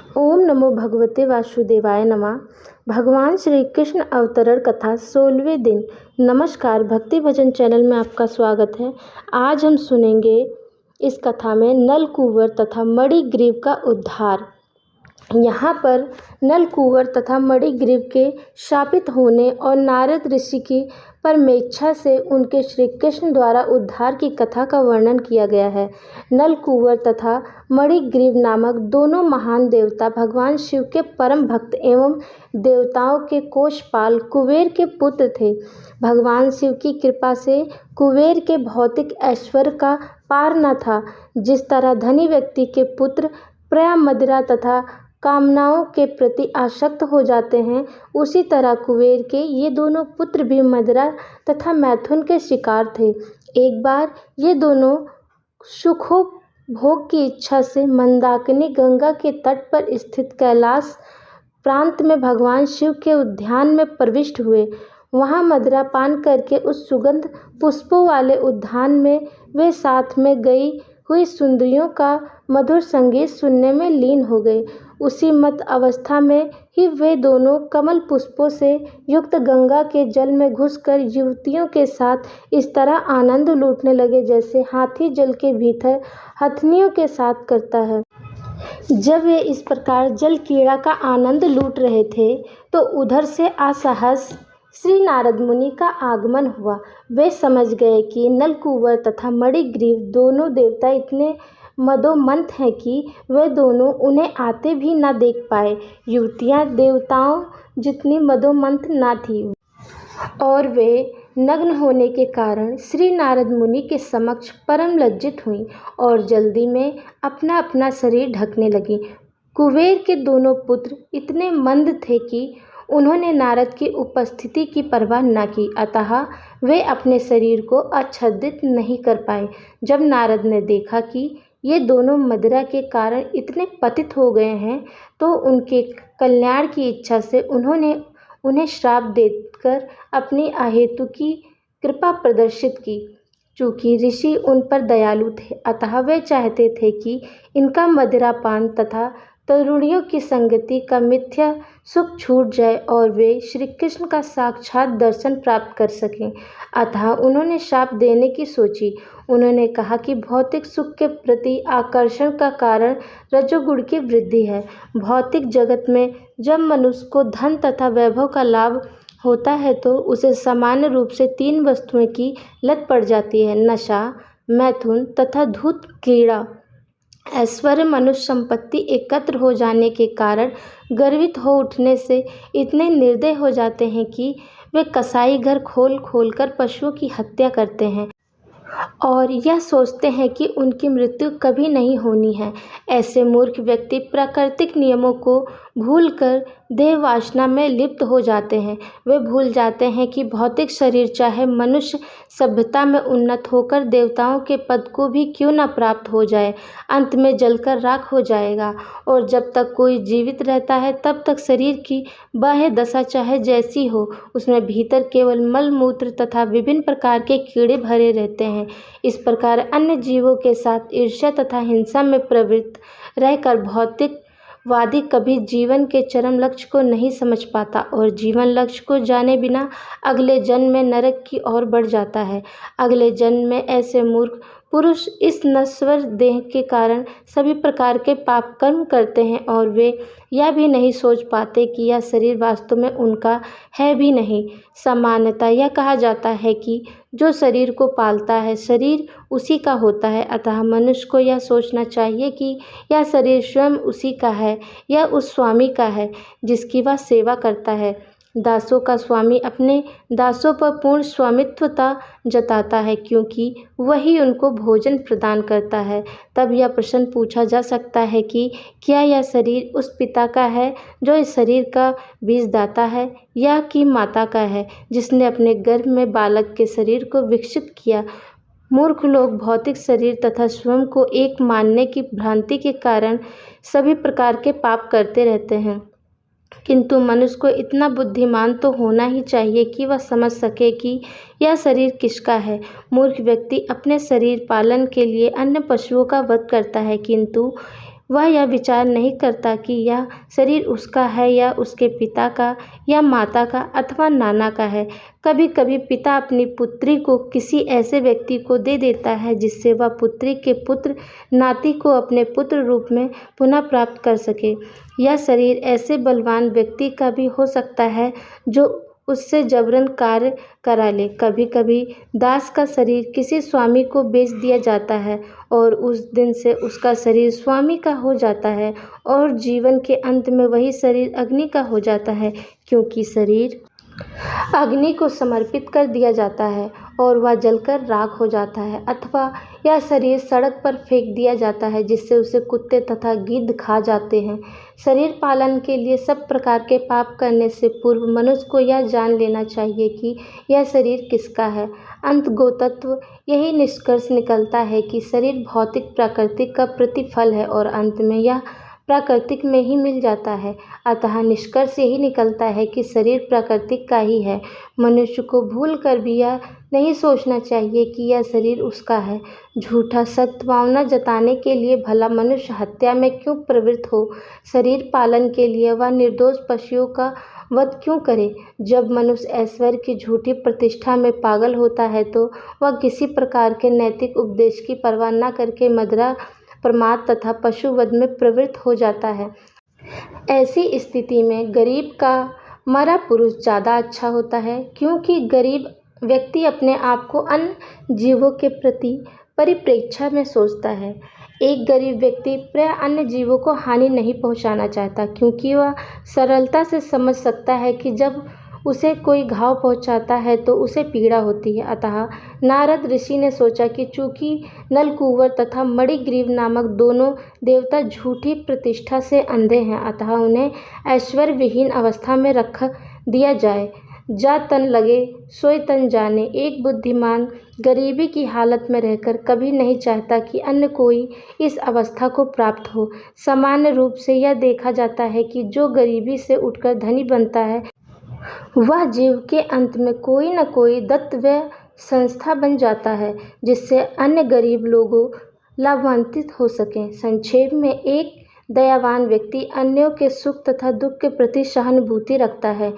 ओम नमो भगवते वासुदेवाय नमः। भगवान श्री कृष्ण अवतरण कथा 16वें दिन। नमस्कार, भक्ति भजन चैनल में आपका स्वागत है। आज हम सुनेंगे इस कथा में नलकूवर तथा मणिग्रीव का उद्धार। यहाँ पर नलकूवर तथा मणिग्रीव के शापित होने और नारद ऋषि की परमेच्छा से उनके श्री कृष्ण द्वारा उद्धार की कथा का वर्णन किया गया है। नलकूवर तथा मणिग्रीव नामक दोनों महान देवता भगवान शिव के परम भक्त एवं देवताओं के कोषपाल कुबेर के पुत्र थे। भगवान शिव की कृपा से कुबेर के भौतिक ऐश्वर्य का पार न था। जिस तरह धनी व्यक्ति के पुत्र प्राय मदिरा तथा कामनाओं के प्रति आसक्त हो जाते हैं, उसी तरह कुबेर के ये दोनों पुत्र भी मदिरा तथा मैथुन के शिकार थे। एक बार ये दोनों सुखोपभोग की इच्छा से मंदाकिनी गंगा के तट पर स्थित कैलाश प्रांत में भगवान शिव के उद्यान में प्रविष्ट हुए। वहाँ मदिरा पान करके उस सुगंध पुष्पों वाले उद्यान में वे साथ में गई हुई सुंदरियों का मधुर संगीत सुनने में लीन हो गए। उसी मत अवस्था में ही वे दोनों कमल पुष्पों से युक्त गंगा के जल में घुसकर युवतियों के साथ इस तरह आनंद लूटने लगे जैसे हाथी जल के भीतर हथनियों के साथ करता है। जब वे इस प्रकार जल क्रीड़ा का आनंद लूट रहे थे तो उधर से असहस श्री नारद मुनि का आगमन हुआ। वे समझ गए कि नलकूवर तथा मणिग्रीव दोनों देवता इतने मदोमंथ हैं कि वे दोनों उन्हें आते भी न देख पाए। युवतियाँ देवताओं जितनी मदोमंथ न थी और वे नग्न होने के कारण श्री नारद मुनि के समक्ष परम लज्जित हुईं और जल्दी में अपना अपना शरीर ढकने लगीं। कुबेर के दोनों पुत्र इतने मंद थे कि उन्होंने नारद की उपस्थिति की परवाह न की, अतः वे अपने शरीर को आच्छादित नहीं कर पाए। जब नारद ने देखा कि ये दोनों मदिरा के कारण इतने पतित हो गए हैं तो उनके कल्याण की इच्छा से उन्होंने उन्हें श्राप देकर अपनी अहेतु की कृपा प्रदर्शित की। चूँकि ऋषि उन पर दयालु थे, अतः वे चाहते थे कि इनका मदिरापान तथा तरुणियों की संगति का मिथ्या सुख छूट जाए और वे श्री कृष्ण का साक्षात दर्शन प्राप्त कर सकें। अतः उन्होंने शाप देने की सोची। उन्होंने कहा कि भौतिक सुख के प्रति आकर्षण का कारण रजोगुण की वृद्धि है। भौतिक जगत में जब मनुष्य को धन तथा वैभव का लाभ होता है तो उसे सामान्य रूप से 3 वस्तुओं की लत पड़ जाती है: नशा, मैथुन तथा धूर्त क्रीड़ा। ऐश्वर्य मनुष्य संपत्ति एकत्र हो जाने के कारण गर्वित हो उठने से इतने निर्दय हो जाते हैं कि वे कसाई घर खोल कर पशुओं की हत्या करते हैं और यह सोचते हैं कि उनकी मृत्यु कभी नहीं होनी है। ऐसे मूर्ख व्यक्ति प्राकृतिक नियमों को भूलकर देह वासना में लिप्त हो जाते हैं। वे भूल जाते हैं कि भौतिक शरीर चाहे मनुष्य सभ्यता में उन्नत होकर देवताओं के पद को भी क्यों न प्राप्त हो जाए, अंत में जलकर राख हो जाएगा और जब तक कोई जीवित रहता है तब तक शरीर की बाह्य दशा चाहे जैसी हो, उसमें भीतर केवल मल मूत्र तथा विभिन्न प्रकार के कीड़े भरे रहते हैं। इस प्रकार अन्य जीवों के साथ ईर्ष्या तथा हिंसा में प्रवृत्त रहकर भौतिकवादी कभी जीवन के चरम लक्ष्य को नहीं समझ पाता और जीवन लक्ष्य को जाने बिना अगले जन्म में नरक की ओर बढ़ जाता है। अगले जन्म में ऐसे मूर्ख पुरुष इस नश्वर देह के कारण सभी प्रकार के पाप कर्म करते हैं और वे यह भी नहीं सोच पाते कि यह शरीर वास्तव में उनका है भी नहीं। सामान्यतः यह कहा जाता है कि जो शरीर को पालता है शरीर उसी का होता है, अतः मनुष्य को यह सोचना चाहिए कि यह शरीर स्वयं उसी का है, यह उस स्वामी का है जिसकी वह सेवा करता है। दासों का स्वामी अपने दासों पर पूर्ण स्वामित्वता जताता है क्योंकि वही उनको भोजन प्रदान करता है। तब यह प्रश्न पूछा जा सकता है कि क्या यह शरीर उस पिता का है जो इस शरीर का बीजदाता है या कि माता का है जिसने अपने गर्भ में बालक के शरीर को विकसित किया। मूर्ख लोग भौतिक शरीर तथा स्वयं को एक मानने की भ्रांति के कारण सभी प्रकार के पाप करते रहते हैं, किंतु मनुष्य को इतना बुद्धिमान तो होना ही चाहिए कि वह समझ सके कि यह शरीर किसका है। मूर्ख व्यक्ति अपने शरीर पालन के लिए अन्य पशुओं का वध करता है, किंतु वह यह विचार नहीं करता कि यह शरीर उसका है या उसके पिता का या माता का अथवा नाना का है। कभी कभी पिता अपनी पुत्री को किसी ऐसे व्यक्ति को दे देता है जिससे वह पुत्री के पुत्र नाती को अपने पुत्र रूप में पुनः प्राप्त कर सके। यह शरीर ऐसे बलवान व्यक्ति का भी हो सकता है जो उससे जबरन कार्य करा ले। कभी कभी दास का शरीर किसी स्वामी को बेच दिया जाता है और उस दिन से उसका शरीर स्वामी का हो जाता है और जीवन के अंत में वही शरीर अग्नि का हो जाता है, क्योंकि शरीर अग्नि को समर्पित कर दिया जाता है और वह जलकर राख हो जाता है, अथवा यह शरीर सड़क पर फेंक दिया जाता है जिससे उसे कुत्ते तथा गिद्ध खा जाते हैं। शरीर पालन के लिए सब प्रकार के पाप करने से पूर्व मनुष्य को यह जान लेना चाहिए कि यह शरीर किसका है। अंततोगत्व यही निष्कर्ष निकलता है कि शरीर भौतिक प्राकृतिक का प्रतिफल है और अंत में यह प्राकृतिक में ही मिल जाता है। अतः निष्कर्ष यही निकलता है कि शरीर प्राकृतिक का ही है। मनुष्य को भूल कर भी यह नहीं सोचना चाहिए कि यह शरीर उसका है। झूठा सद्भावना जताने के लिए भला मनुष्य हत्या में क्यों प्रवृत्त हो, शरीर पालन के लिए वह निर्दोष पशुओं का वध क्यों करे। जब मनुष्य ऐश्वर्य की झूठी प्रतिष्ठा में पागल होता है तो वह किसी प्रकार के नैतिक उपदेश की परवाह न करके मदिरा प्रमाद तथा पशुवध में प्रवृत्त हो जाता है। ऐसी स्थिति में गरीब का मरा पुरुष ज़्यादा अच्छा होता है, क्योंकि गरीब व्यक्ति अपने आप को अन्य जीवों के प्रति परिप्रेक्ष्य में सोचता है। एक गरीब व्यक्ति प्राय अन्य जीवों को हानि नहीं पहुंचाना चाहता, क्योंकि वह सरलता से समझ सकता है कि जब उसे कोई घाव पहुंचाता है तो उसे पीड़ा होती है। अतः नारद ऋषि ने सोचा कि चूंकि नलकूवर तथा मणिग्रीव नामक दोनों देवता झूठी प्रतिष्ठा से अंधे हैं, अतः उन्हें ऐश्वर्य विहीन अवस्था में रख दिया जाए। जा तन लगे सोई तन जाने। एक बुद्धिमान गरीबी की हालत में रहकर कभी नहीं चाहता कि अन्य कोई इस अवस्था को प्राप्त हो। सामान्य रूप से यह देखा जाता है कि जो गरीबी से उठकर धनी बनता है वह जीव के अंत में कोई न कोई दत्त व संस्था बन जाता है जिससे अन्य गरीब लोगों लाभान्वित हो सकें। संक्षेप में, एक दयावान व्यक्ति अन्यों के सुख तथा दुख के प्रति सहानुभूति रखता है।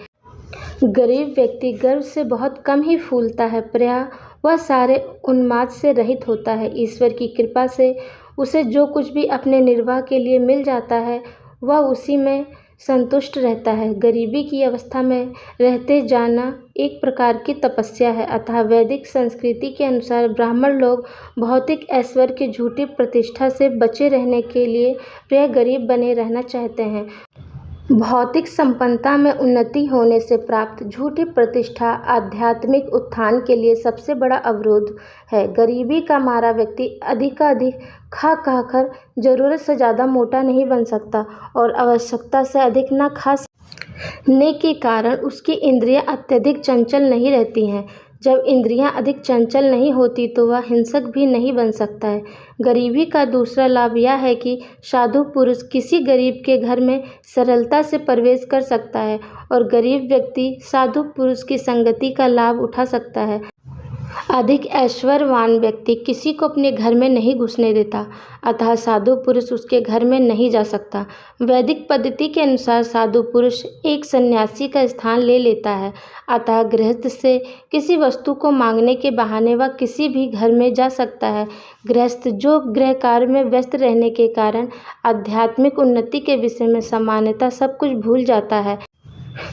गरीब व्यक्ति गर्व से बहुत कम ही फूलता है, प्रायः वह सारे उन्माद से रहित होता है। ईश्वर की कृपा से उसे जो कुछ भी अपने निर्वाह के लिए मिल जाता है वह उसी में संतुष्ट रहता है। गरीबी की अवस्था में रहते जाना एक प्रकार की तपस्या है। अतः वैदिक संस्कृति के अनुसार ब्राह्मण लोग भौतिक ऐश्वर्य की झूठी प्रतिष्ठा से बचे रहने के लिए प्राय गरीब बने रहना चाहते हैं। भौतिक संपन्नता में उन्नति होने से प्राप्त झूठी प्रतिष्ठा आध्यात्मिक उत्थान के लिए सबसे बड़ा अवरोध है। गरीबी का मारा व्यक्ति अधिकाधिक खा कर जरूरत से ज़्यादा मोटा नहीं बन सकता और आवश्यकता से अधिक न खाने के कारण उसकी इंद्रियां अत्यधिक चंचल नहीं रहती हैं। जब इंद्रियां अधिक चंचल नहीं होती तो वह हिंसक भी नहीं बन सकता है। गरीबी का दूसरा लाभ यह है कि साधु पुरुष किसी गरीब के घर में सरलता से प्रवेश कर सकता है और गरीब व्यक्ति साधु पुरुष की संगति का लाभ उठा सकता है। अधिक ऐश्वर्यवान व्यक्ति किसी को अपने घर में नहीं घुसने देता, अतः साधु पुरुष उसके घर में नहीं जा सकता। वैदिक पद्धति के अनुसार साधु पुरुष एक सन्यासी का स्थान ले लेता है, अतः गृहस्थ से किसी वस्तु को मांगने के बहाने वह किसी भी घर में जा सकता है। गृहस्थ जो गृह कार्य में व्यस्त रहने के कारण आध्यात्मिक उन्नति के विषय में सामान्यतः सब कुछ भूल जाता है,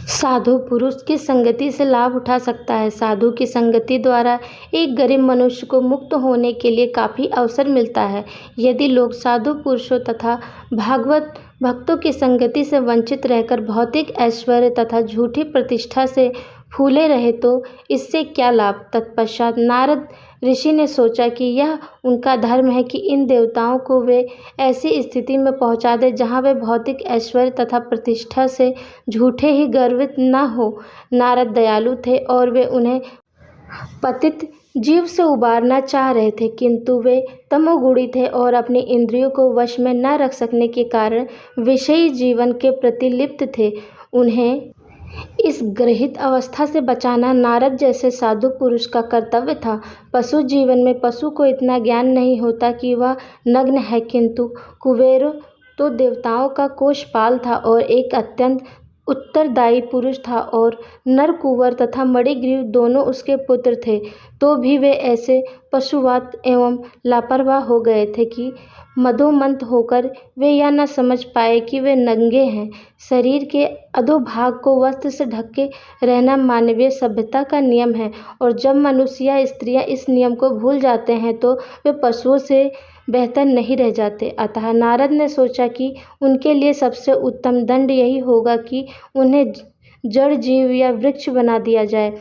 साधु पुरुष की संगति से लाभ उठा सकता है। साधु की संगति द्वारा एक गरीब मनुष्य को मुक्त होने के लिए काफ़ी अवसर मिलता है। यदि लोग साधु पुरुषों तथा भागवत भक्तों की संगति से वंचित रहकर भौतिक ऐश्वर्य तथा झूठी प्रतिष्ठा से फूले रहे तो इससे क्या लाभ। तत्पश्चात नारद ऋषि ने सोचा कि यह उनका धर्म है कि इन देवताओं को वे ऐसी स्थिति में पहुंचा दे जहां वे भौतिक ऐश्वर्य तथा प्रतिष्ठा से झूठे ही गर्वित न हो। नारद दयालु थे और वे उन्हें पतित जीव से उबारना चाह रहे थे, किंतु वे तमोगुणी थे और अपनी इंद्रियों को वश में न रख सकने के कारण विषयी जीवन के प्रति लिप्त थे। उन्हें इस गृहीत अवस्था से बचाना नारद जैसे साधु पुरुष का कर्तव्य था। पशु जीवन में पशु को इतना ज्ञान नहीं होता कि वह नग्न है, किंतु कुबेर तो देवताओं का कोषपाल था और एक अत्यंत उत्तरदायी पुरुष था, और नरकुंवर तथा मणिग्रीव दोनों उसके पुत्र थे। तो भी वे ऐसे पशुवत एवं लापरवाह हो गए थे कि मदोमंत होकर वे यह न समझ पाए कि वे नंगे हैं। शरीर के अधोभाग को वस्त्र से ढक के रहना मानवीय सभ्यता का नियम है, और जब मनुष्य या स्त्रियां इस नियम को भूल जाते हैं तो वे पशुओं से बेहतर नहीं रह जाते। अतः नारद ने सोचा कि उनके लिए सबसे उत्तम दंड यही होगा कि उन्हें जड़ जीव या वृक्ष बना दिया जाए।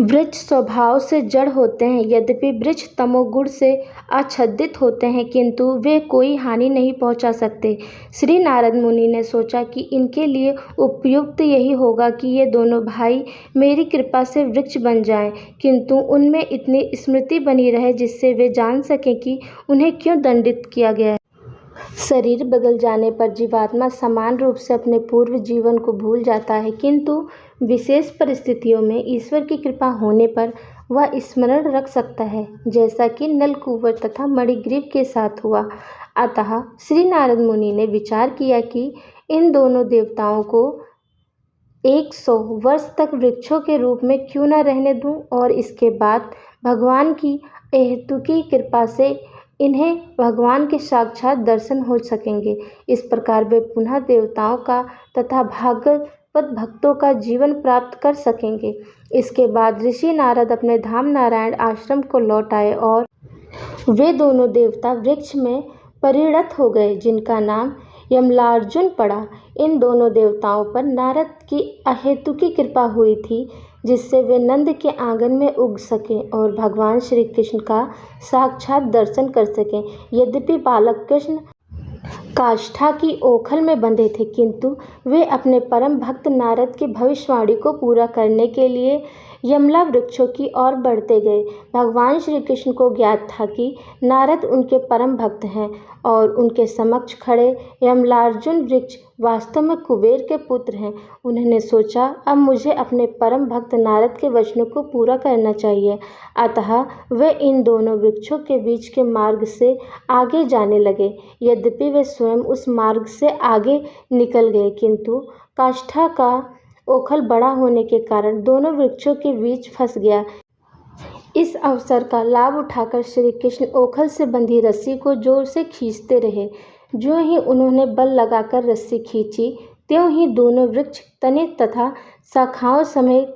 वृक्ष स्वभाव से जड़ होते हैं, यद्यपि वृक्ष तमोगुण से आच्छादित होते हैं, किंतु वे कोई हानि नहीं पहुंचा सकते। श्री नारद मुनि ने सोचा कि इनके लिए उपयुक्त यही होगा कि ये दोनों भाई मेरी कृपा से वृक्ष बन जाएं, किंतु उनमें इतनी स्मृति बनी रहे जिससे वे जान सकें कि उन्हें क्यों दंडित किया गया है। शरीर बदल जाने पर जीवात्मा समान रूप से अपने पूर्व जीवन को भूल जाता है, किंतु विशेष परिस्थितियों में ईश्वर की कृपा होने पर वह स्मरण रख सकता है, जैसा कि नलकूबर तथा मणिग्रीव के साथ हुआ। अतः श्री नारद मुनि ने विचार किया कि इन दोनों देवताओं को 100 वर्ष तक वृक्षों के रूप में क्यों न रहने दूं, और इसके बाद भगवान की अहेतुकी कृपा से इन्हें भगवान के साक्षात दर्शन हो सकेंगे। इस प्रकार वे पुनः देवताओं का तथा भागवत भक्तों का जीवन प्राप्त कर सकेंगे। इसके बाद ऋषि नारद अपने धाम नारायण आश्रम को लौट आए और वे दोनों देवता वृक्ष में परिणत हो गए, जिनका नाम यमलार्जुन पड़ा। इन दोनों देवताओं पर नारद की अहेतुकी कृपा हुई थी, जिससे वे नंद के आंगन में उग सकें और भगवान श्री कृष्ण का साक्षात दर्शन कर सकें। यद्यपि बालक कृष्ण काष्ठा की ओखल में बंधे थे, किंतु वे अपने परम भक्त नारद की भविष्यवाणी को पूरा करने के लिए यमला वृक्षों की ओर बढ़ते गए। भगवान श्री कृष्ण को ज्ञात था कि नारद उनके परम भक्त हैं, और उनके समक्ष खड़े यमलार्जुन वृक्ष वास्तव में कुबेर के पुत्र हैं। उन्होंने सोचा, अब मुझे अपने परम भक्त नारद के वचनों को पूरा करना चाहिए। अतः वे इन दोनों वृक्षों के बीच के मार्ग से आगे जाने लगे। यद्यपि वे स्वयं उस मार्ग से आगे निकल गए, किंतु काष्ठा का ओखल बड़ा होने के कारण दोनों वृक्षों के बीच फंस गया। इस अवसर का लाभ उठाकर श्री कृष्ण ओखल से बंधी रस्सी को जोर से खींचते रहे। जो ही उन्होंने बल लगाकर रस्सी खींची, त्यों ही दोनों वृक्ष तने तथा शाखाओं समेत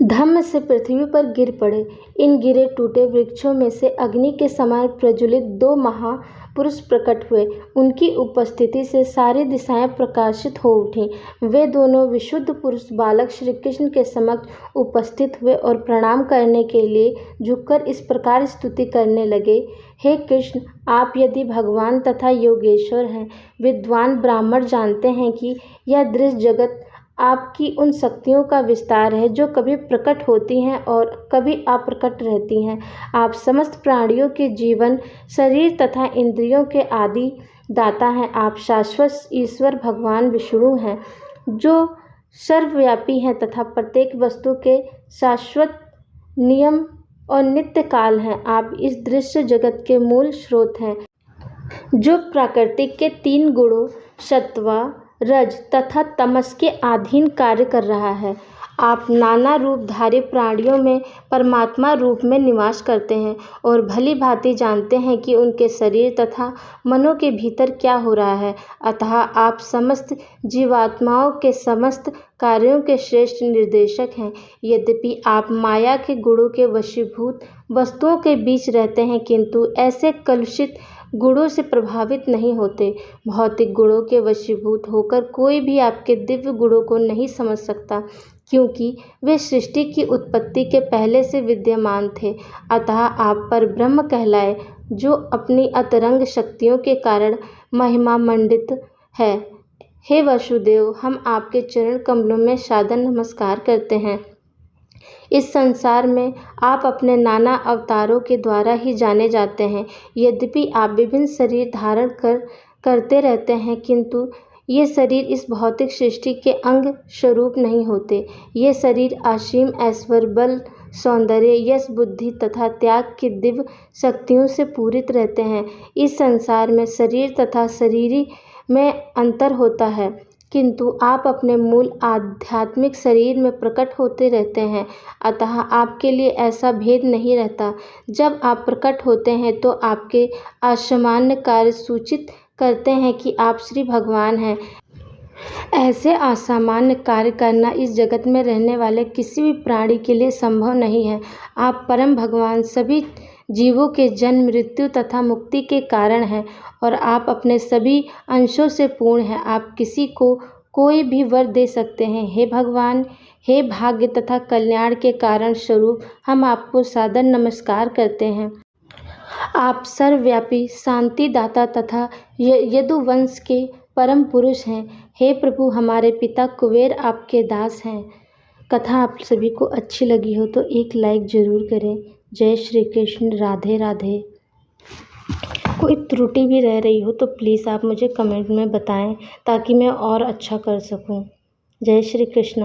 धम्म से पृथ्वी पर गिर पड़े। इन गिरे टूटे वृक्षों में से अग्नि के समान प्रज्वलित 2 महापुरुष प्रकट हुए। उनकी उपस्थिति से सारी दिशाएं प्रकाशित हो उठीं। वे दोनों विशुद्ध पुरुष बालक श्री कृष्ण के समक्ष उपस्थित हुए और प्रणाम करने के लिए झुककर इस प्रकार स्तुति करने लगे। हे कृष्ण, आप यदि भगवान तथा योगेश्वर हैं, विद्वान ब्राह्मण जानते हैं कि यह दृश्य जगत आपकी उन शक्तियों का विस्तार है जो कभी प्रकट होती हैं और कभी अप्रकट रहती हैं। आप समस्त प्राणियों के जीवन, शरीर तथा इंद्रियों के आदि दाता हैं। आप शाश्वत ईश्वर भगवान विष्णु हैं, जो सर्वव्यापी हैं तथा प्रत्येक वस्तु के शाश्वत नियम और नित्य काल हैं। आप इस दृश्य जगत के मूल स्रोत हैं, जो प्राकृतिक के 3 गुणों सत्व, रज तथा तमस के अधीन कार्य कर रहा है। आप नाना रूपधारी प्राणियों में परमात्मा रूप में निवास करते हैं और भली भांति जानते हैं कि उनके शरीर तथा मनों के भीतर क्या हो रहा है। अतः आप समस्त जीवात्माओं के समस्त कार्यों के श्रेष्ठ निर्देशक हैं। यद्यपि आप माया के गुणों के वशीभूत वस्तुओं के बीच रहते हैं, किंतु ऐसे कलुषित गुणों से प्रभावित नहीं होते। भौतिक गुणों के वशीभूत होकर कोई भी आपके दिव्य गुणों को नहीं समझ सकता, क्योंकि वे सृष्टि की उत्पत्ति के पहले से विद्यमान थे। अतः आप पर ब्रह्म कहलाए, जो अपनी अतरंग शक्तियों के कारण महिमा मंडित है। हे वसुदेव, हम आपके चरण कमलों में सादर नमस्कार करते हैं। इस संसार में आप अपने नाना अवतारों के द्वारा ही जाने जाते हैं। यद्यपि आप विभिन्न शरीर धारण करते रहते हैं, किंतु ये शरीर इस भौतिक सृष्टि के अंग स्वरूप नहीं होते। ये शरीर असीम ऐश्वर्य, बल सौंदर्य, यश, बुद्धि तथा त्याग की दिव्य शक्तियों से पूरित रहते हैं। इस संसार में शरीर तथा शरीरी में अंतर होता है, किंतु आप अपने मूल आध्यात्मिक शरीर में प्रकट होते रहते हैं, अतः आपके लिए ऐसा भेद नहीं रहता। जब आप प्रकट होते हैं तो आपके असामान्य कार्य सूचित करते हैं कि आप श्री भगवान हैं। ऐसे असामान्य कार्य करना इस जगत में रहने वाले किसी भी प्राणी के लिए संभव नहीं है। आप परम भगवान सभी जीवों के जन्म, मृत्यु तथा मुक्ति के कारण हैं और आप अपने सभी अंशों से पूर्ण हैं। आप किसी को कोई भी वर दे सकते हैं। हे भगवान, हे भाग्य तथा कल्याण के कारण स्वरूप, हम आपको सादर नमस्कार करते हैं। आप सर्वव्यापी, शांतिदाता तथा यदुवंश के परम पुरुष हैं। हे प्रभु, हमारे पिता कुबेर आपके दास हैं। कथा आप सभी को अच्छी लगी हो तो एक लाइक ज़रूर करें। जय श्री कृष्ण। राधे राधे। कोई त्रुटि भी रह रही हो तो प्लीज़ आप मुझे कमेंट में बताएं ताकि मैं और अच्छा कर सकूं। जय श्री कृष्ण।